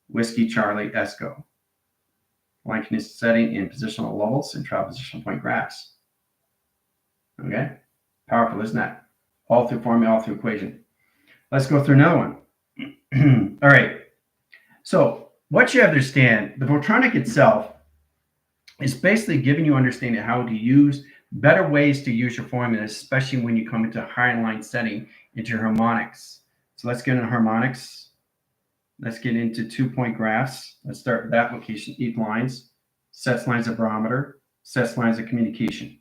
Whiskey, Charlie, Esco. Line condition setting in positional levels and travel positional point graphs. Okay? Powerful, isn't that? All through formula, all through equation. Let's go through another one. All right. So what you understand, the Voltronic itself is basically giving you understanding how to use better ways to use your formula, especially when you come into higher line setting into your harmonics. So let's get into harmonics. Let's get into 2-point graphs. Let's start with that location, E lines, sets lines of barometer, sets lines of communication,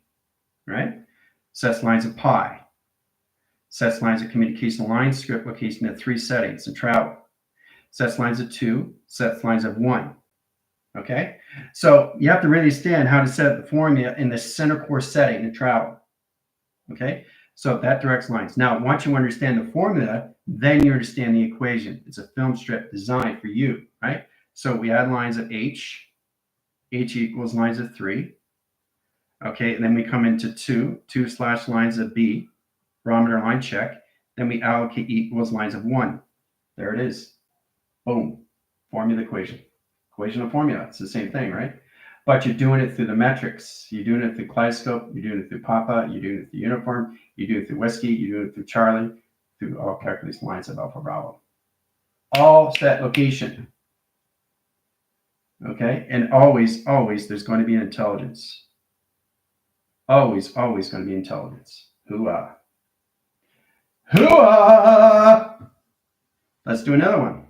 right? Sets lines of pi, sets lines of communication lines, script location at 3 settings and travel. Sets lines of 2, sets lines of 1. Okay? So you have to really understand how to set up the formula in the center core setting and travel. Okay? So that directs lines. Now, once you understand the formula, then you understand the equation. It's a film strip designed for you, right? So we add lines of H equals lines of 3. Okay, and then we come into 2 slash lines of B, barometer line check. Then we allocate equals lines of 1. There it is. Boom. Formula equation. Equation of formula. It's the same thing, right? But you're doing it through the metrics. You're doing it through kaleidoscope. You're doing it through Papa. You're doing it through uniform. You're doing it through whiskey. You're doing it through Charlie. Through all calculation lines of Alpha Bravo. All set location. Okay? And always, always, there's going to be an intelligence. Always, always going to be intelligence. Hoo-ah. Hoo-ah! Let's do another one.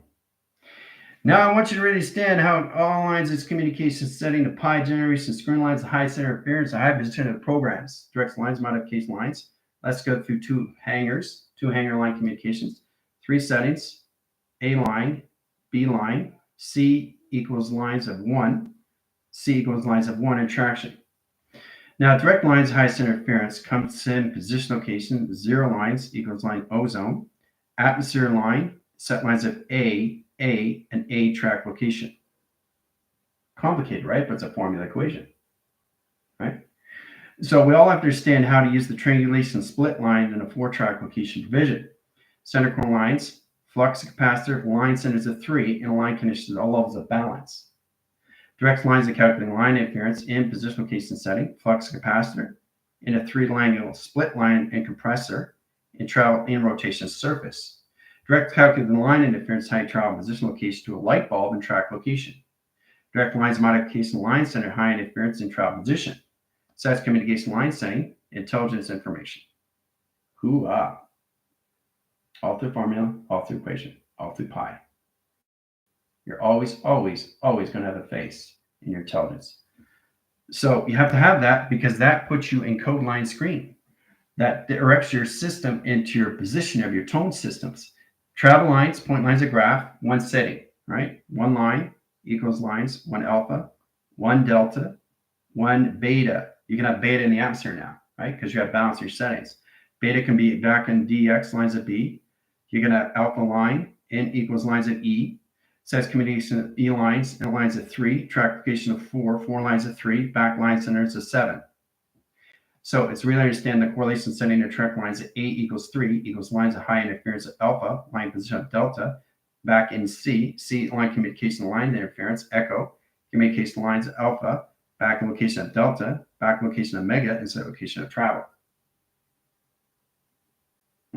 Now I want you to really understand how all lines is communication setting, the pi generation, screen lines, the high center interference, the high position of programs, direct lines, modification lines. Let's go through 2 hangers, 2 hanger line communications, 3 settings, A line, B line, C equals lines of 1, C equals lines of 1 and traction. Now direct lines, high center interference comes in position location, 0 lines equals line ozone, atmosphere line, set lines of A, and A track location. Complicated, right? But it's a formula equation, right? So we all have to understand how to use the triangulation split line in a 4-track location division. Center core lines, flux capacitor, line centers of 3, and line conditions all levels of balance. Direct lines are calculating line interference in position location setting, flux capacitor, in a 3-line split line and compressor, and travel in rotation surface. Direct calculating line interference high travel position location to a light bulb and track location. Direct lines modification line center high interference in travel position. Sets communication line setting, intelligence information. Hoo-ah. All through formula, all through equation, all through pi. You're always going to have a face in your intelligence. So you have to have that because that puts you in code line screen. That directs your system into your position of your tone systems. Travel lines, point lines of graph, one setting, right? One line equals lines, one alpha, one delta, one beta. You can have beta in the atmosphere now, right? Because you have balance your settings. Beta can be back in dx lines of B. You're going to have alpha line, n equals lines of E. Sets communication of E lines and lines of 3, track location of 4, 4 lines of 3, back line centers of 7. So it's really understand the correlation setting of track lines at A equals 3 equals lines of high interference of alpha, line position of delta, back in C, line communication line interference, echo, communication lines of alpha, back in location of delta, back location of mega, and set location of travel.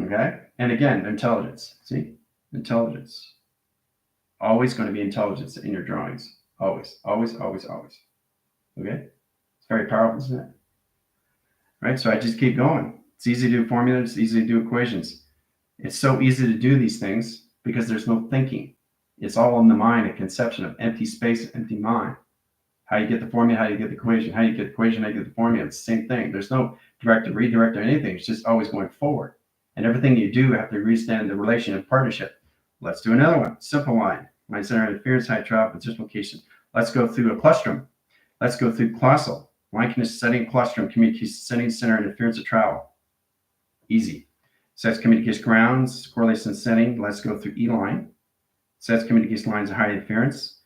Okay? And again, intelligence. See? Intelligence. Always going to be intelligence in your drawings. Always. Okay? It's very powerful, isn't it? Right? So I just keep going. It's easy to do formulas. It's easy to do equations. It's so easy to do these things because there's no thinking. It's all in the mind, a conception of empty space, empty mind. How you get the formula, how you get the equation, how you get the equation, how you get the formula. It's the same thing. There's no direct or redirect or anything. It's just always going forward. And everything you do, you have to understand the relation and partnership. Let's do another one. Simple line. Line center interference, high travel, position location. Let's go through a clustrum. Let's go through colossal. Line condition setting, clustrum, communication setting, center interference of travel. Easy. Sets communication grounds, correlation setting. Let's go through E line. Sets communication lines of high interference.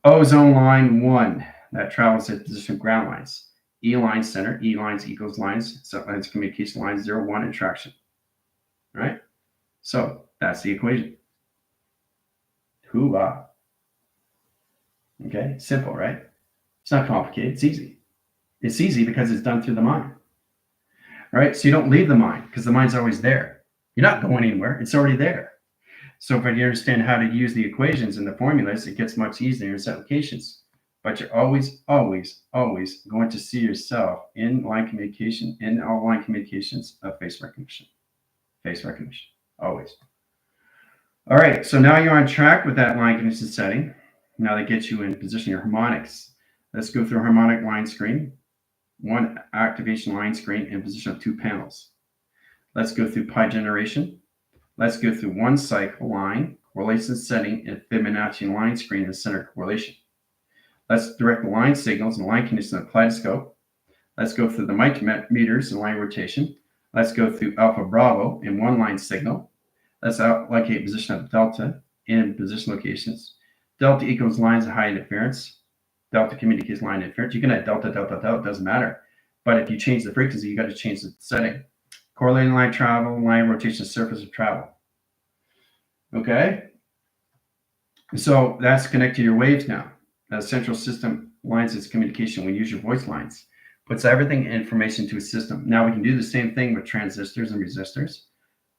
Ozone line 1. That travels at position of ground lines. E line center. E lines equals lines. Set lines communication lines 0, 1 and traction. Right? So that's the equation. Hoo-ah. Okay, simple, right? It's not complicated. It's easy. It's easy because it's done through the mind. Right? So you don't leave the mind because the mind's always there. You're not going anywhere. It's already there. So if you understand how to use the equations and the formulas, it gets much easier in its applications. But you're always going to see yourself in line communication, in all line communications of face recognition. Face recognition. Always. All right, so now you're on track with that line condition setting. Now that gets you in position your harmonics. Let's go through a harmonic line screen, one activation line screen in position of 2 panels. Let's go through pi generation. Let's go through one cycle line, correlation setting, and Fibonacci line screen and center correlation. Let's direct the line signals and line condition of kaleidoscope. Let's go through the micrometers and line rotation. Let's go through alpha bravo in one line signal. Let's allocate position of delta in position locations. Delta equals lines of high interference. Delta communicates line interference. You can add delta, it doesn't matter. But if you change the frequency, you got to change the setting. Correlating line travel, line rotation, surface of travel. Okay? So that's connected to your waves now. The central system lines its communication. We use your voice lines. Puts everything information to a system. Now we can do the same thing with transistors and resistors.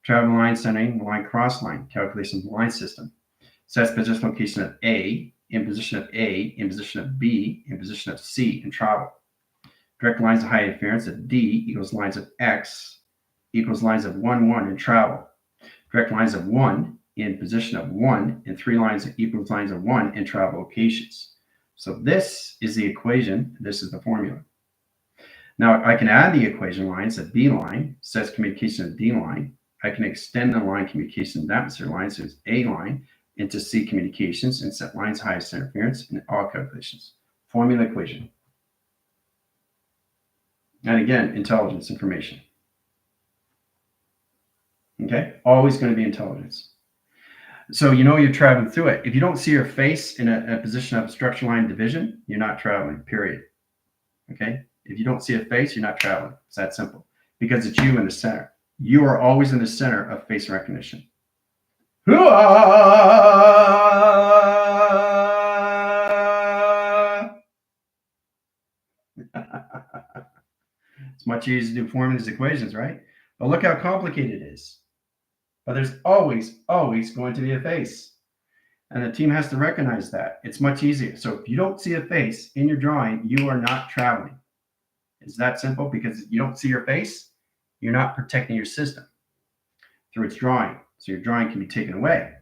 Travel line centering, line cross line, calculation of the line system. Sets position location of A, in position of A, in position of B, in position of C, and travel. Direct lines of high interference of D equals lines of X equals lines of 1, 1 in travel. Direct lines of 1 in position of 1 and 3 lines equals lines of 1 in travel locations. So this is the equation. This is the formula. Now I can add the equation lines of B line, sets communication of D line. I can extend the line communication of atmosphere lines, so it's A line, into C communications and set lines highest interference in all calculations. Formula equation. And again, intelligence information. Okay? Always going to be intelligence. So you know you're traveling through it. If you don't see your face in a position of structure line division, you're not traveling, period. Okay? If you don't see a face, you're not traveling. It's that simple. Because it's you in the center. You are always in the center of face recognition. It's much easier to do forming these equations, right? But look how complicated it is. But there's always, always going to be a face. And the team has to recognize that. It's much easier. So if you don't see a face in your drawing, you are not traveling. It's that simple, because you don't see your face, you're not protecting your system through its drawing. So your drawing can be taken away.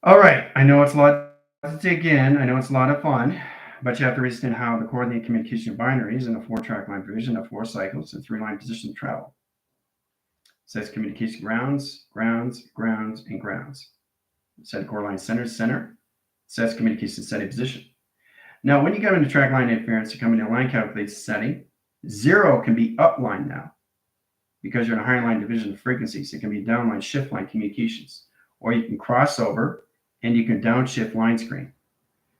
All right, I know it's a lot to dig in. I know it's a lot of fun, but you have to understand how the coordinate communication of binaries in a 4-track line division of 4 cycles and 3-line position travel. It says communication grounds, grounds, grounds, and grounds. It said core line center, center. It says communication setting position. Now, when you go into track line interference, you come into line calculates setting. 0 can be upline now, because you're in a higher line division of frequencies. It can be downline shift line communications, or you can cross over and you can downshift line screen.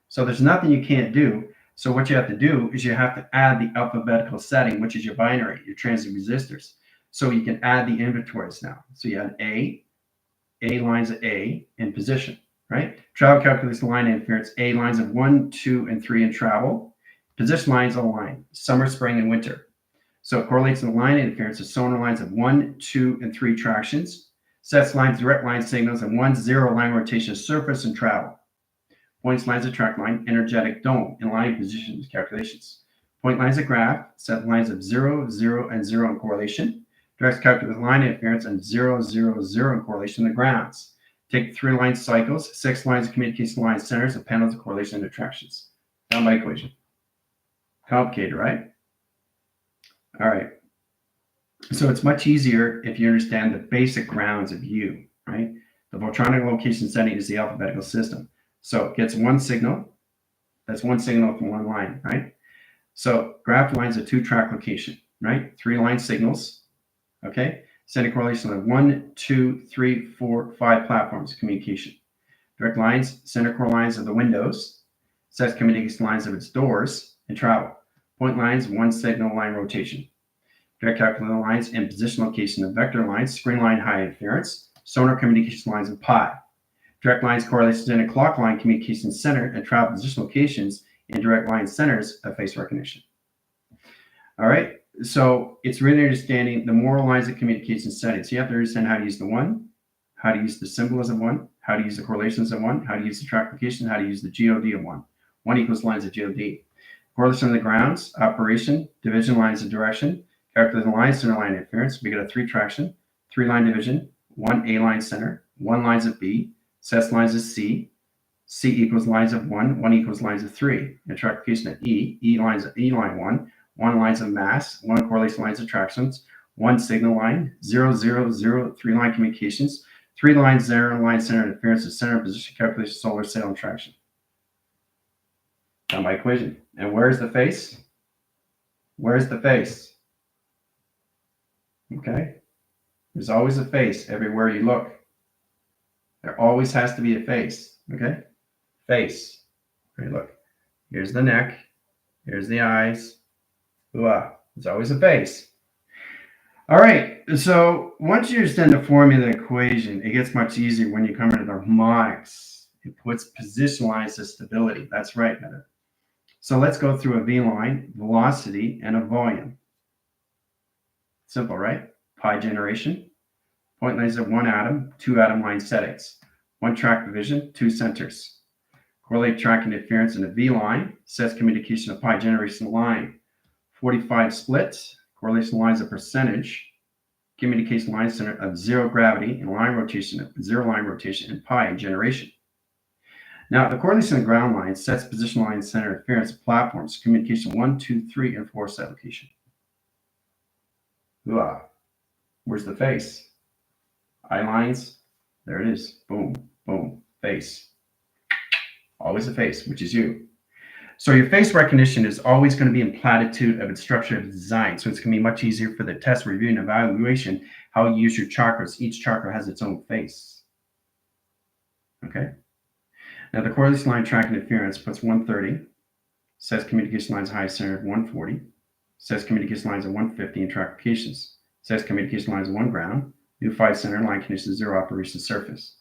So there's nothing you can't do. So what you have to do is you have to add the alphabetical setting, which is your binary, your transient resistors. So you can add the inventories now. So you have A lines of A in position, right? Travel calculates the line interference. A lines of 1, 2, and 3 in travel. Position lines align, summer, spring, and winter. So it correlates the line interference of sonar lines of 1, 2, and 3 tractions. Sets lines, direct line signals, and 1, 0 line rotation surface and travel. Points lines of track line, energetic dome, and line positions calculations. Point lines of graph, set lines of 0, 0, and 0 in correlation. Directs calculate line interference and 0, 0, 0 in correlation to grounds. Take 3 line cycles, 6 lines of communication line centers, and panels of correlation and attractions. Down by equation. Complicated, right? All right. So it's much easier if you understand the basic grounds of U, right? The Voltronic location setting is the alphabetical system. So it gets one signal. That's one signal from one line, right? So graph lines a 2-track location, right? 3 line signals, okay? Setting correlation of 1, 2, 3, 4, 5 platforms of communication. Direct lines, center core lines of the windows. Sets communication lines of its doors and travel. Point lines, 1 signal line rotation. Direct calculator lines and position location of vector lines, screen line high interference, sonar communication lines of pi. Direct lines correlations in a clock line communication center and travel position locations and direct line centers of face recognition. All right, so it's really understanding the moral lines of communication settings. You have to understand how to use the 1, how to use the symbol of 1, how to use the correlations of 1, how to use the track location, how to use the GOD of 1. 1 equals lines of GOD. Correlation of the grounds, operation, division lines of direction. Calculate the line center line interference. We get a 3 traction, 3 line division, 1 A line center, 1 lines of B, sets lines of C, C equals lines of 1, 1 equals lines of 3. And track location of E lines of E line 1, 1 lines of mass, 1 correlation lines of tractions, 1 signal line, 0, 0, 0, 3 line communications, 3 lines 0 line center interference of center position calculation solar sail and traction. Now my equation. And where's the face? Where's the face? Okay, there's always a face everywhere you look. There always has to be a face. Okay, face. Okay, look. Here's the neck. Here's the eyes. There's always a face. All right. So once you understand the formula equation, it gets much easier when you come into the harmonics. It puts position lines of stability. That's right, Heather. So let's go through a V line, velocity, and a volume. Simple, right? Pi generation. Point lines of 1 atom, 2 atom line settings. 1 track division, 2 centers. Correlate track interference in a V line. Sets communication of pi generation line. 45 splits. Correlation lines of percentage. Communication line center of 0 gravity and line rotation, 0 line rotation, and pi generation. Now, the correlation of ground line sets position line center interference of platforms. Communication 1, 2, 3, and 4 set location. Where's the face? Eye lines. There it is. Boom, boom, face. Always a face, which is you. So your face recognition is always going to be in platitude of its structure of design. So it's going to be much easier for the test, review, and evaluation how you use your chakras. Each chakra has its own face. Okay. Now the correlation line track interference puts 130. Says communication lines high center of 140. Says communication lines of 150 and track locations. Says communication lines of 1 ground. U5 center line condition 0 operation surface.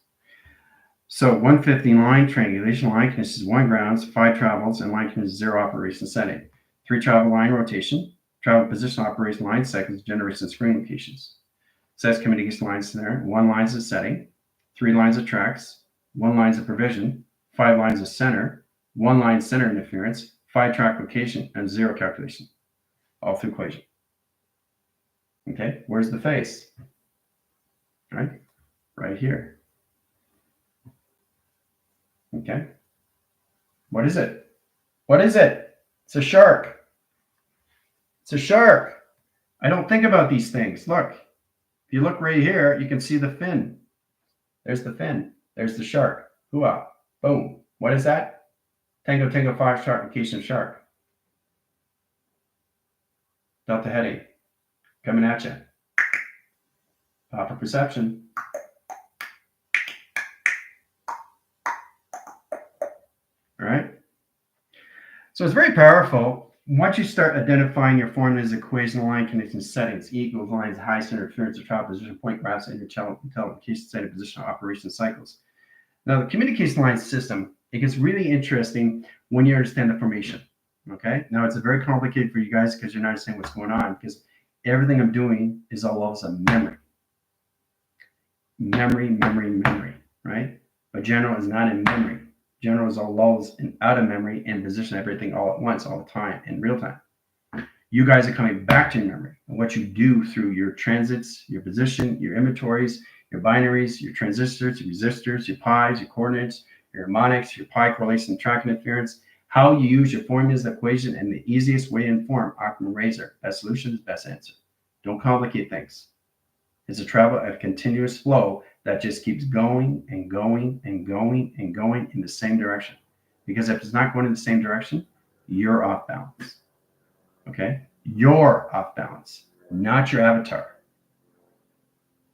So 150 line triangulation line conditions 1 grounds, 5 travels, and line conditions 0 operation setting. 3 travel line rotation, travel position operation line seconds, generation screen locations. Says communication line center, 1 lines of setting, 3 lines of tracks, 1 lines of provision, 5 lines of center, 1 line center interference, 5 track location, and 0 calculation. All through equation. Okay, where's the face? Right here. Okay. What is it? What is it? It's a shark. It's a shark. I don't think about these things. Look, if you look right here, you can see the fin. There's the fin. There's the shark. Hooah. Boom. What is that? Tango Tango 5 shark location shark. Delta heading. Coming at you. Pop of perception. All right. So it's very powerful. Once you start identifying your formulas, equation, line conditions, settings, equals, lines, high center interference, or travel position, point graphs, and your telecommunication setting, position, operation cycles. Now, the communication line system, it gets really interesting when you understand the formation. Okay. Now, it's very complicated for you guys because you're not understanding what's going on, because everything I'm doing is all levels of memory. Memory, right? But general is not in memory. General is all levels and out of memory and position everything all at once, all the time, in real time. You guys are coming back to your memory and what you do through your transits, your position, your inventories, your binaries, your transistors, your resistors, your pi's, your coordinates, your harmonics, your pi correlation, track interference, how you use your formulas, equation, and the easiest way to inform Occam razor. Best solution is best answer. Don't complicate things. It's a travel at a continuous flow that just keeps going and going and going and going in the same direction. Because if it's not going in the same direction, you're off balance. Okay? You're off balance, not your avatar.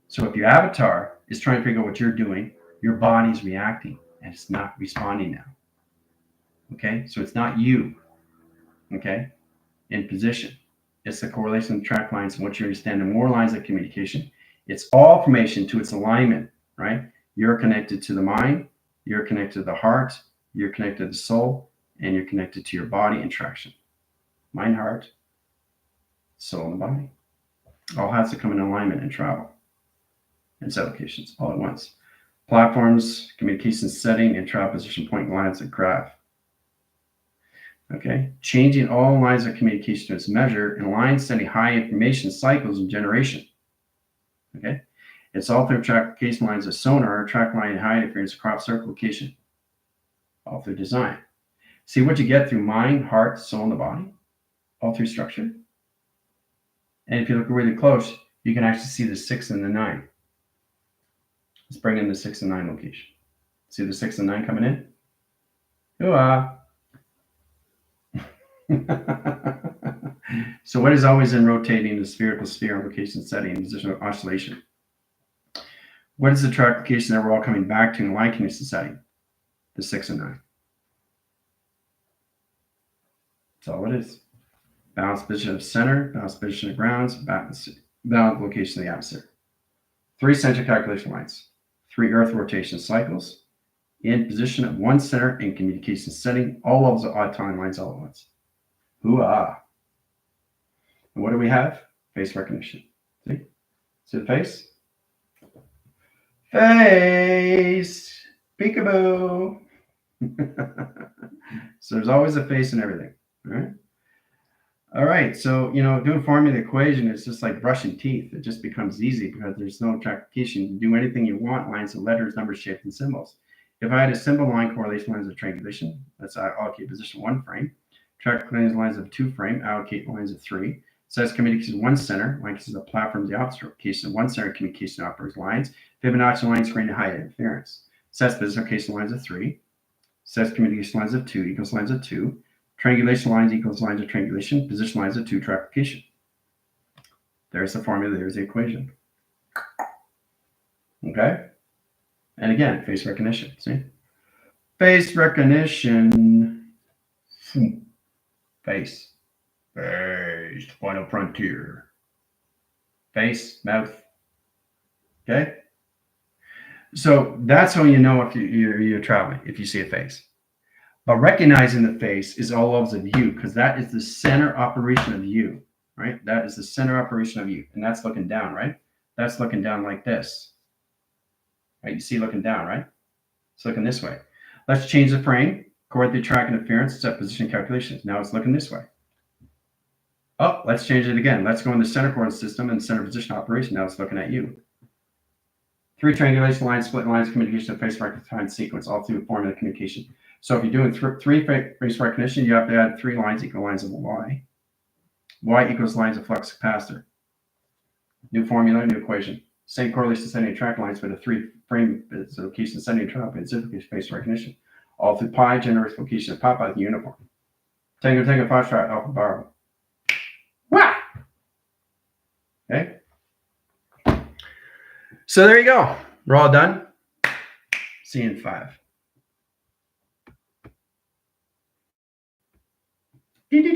So if your avatar is trying to figure out what you're doing, your body's reacting and it's not responding now. Okay? So it's not you, okay, in position. It's the correlation of track lines and what you understand, the more lines of communication. It's all formation to its alignment, right? You're connected to the mind, you're connected to the heart, you're connected to the soul, and you're connected to your body and traction. Mind, heart, soul, and body. All has to come in alignment and travel. And set locations all at once. Platforms, communication setting, and travel position point lines and graph. Okay, changing all lines of communication to its measure and lines sending high information cycles and generation. Okay, it's all through track location lines of sonar, track line, high interference, crop circle location. All through design. See what you get through mind, heart, soul, and the body. All through structure. And if you look really close, you can actually see the 6 and the 9. Let's bring in the 6 and 9 location. See the 6 and 9 coming in? Hooah! So what is always in rotating the spherical sphere on location setting and position of oscillation? What is the track location that we're all coming back to in line condition setting? The 6 and 9. That's all it is. Balance position of center, balance position of grounds, balance location of the atmosphere. 3 center calculation lines, 3 earth rotation cycles, in position of 1 center in communication setting, all levels of odd time lines all at once. Hoo-ah. And what do we have? Face recognition. See? See the face? Face! Peekaboo! So there's always a face in everything. All right? All right, so, doing formula equation is just like brushing teeth. It just becomes easy because there's no trackification. You can do anything you want, lines of letters, numbers, shapes, and symbols. If I had a symbol line correlation lines of triangulation, let's allocate position 1 frame. Track lines of 2 frame, allocate lines of 3. Says communication 1 center, line consists of platforms, the opposite location, 1 center communication operates lines, Fibonacci line screen to high interference. Says position location lines of 3. Says communication lines of 2 equals lines of 2. Triangulation lines equals lines of triangulation, position lines of 2 trackification. There's the formula, there's the equation. Okay? And again, face recognition, see? Face recognition. Face. Face. Final frontier. Face, mouth, Okay. So that's how you know if you're traveling, if you see a face. But recognizing the face is all levels of you, because that is the center operation of you, right? That is the center operation of you. And that's looking down, right? That's looking down like this, right? You see looking down, right? It's looking this way. Let's change the frame, coordinate track interference, set position calculations. Now it's looking this way. Oh, let's change it again. Let's go in the center coordinate system and center position operation. Now it's looking at you. 3 triangulation lines, split lines, communication, face recognition sequence, all through formula communication. So if you're doing 3 face recognition, you have to add 3 lines equal lines of y. Y equals lines of flux capacitor. New formula, new equation. Same correlation sending track lines, but a 3 frame location sending track and simplification face recognition. All through pi, generous location, pop out the uniform. Tango, foxtrot, alpha, bar. Wow! Okay. So there you go. We're all done. See you in 5.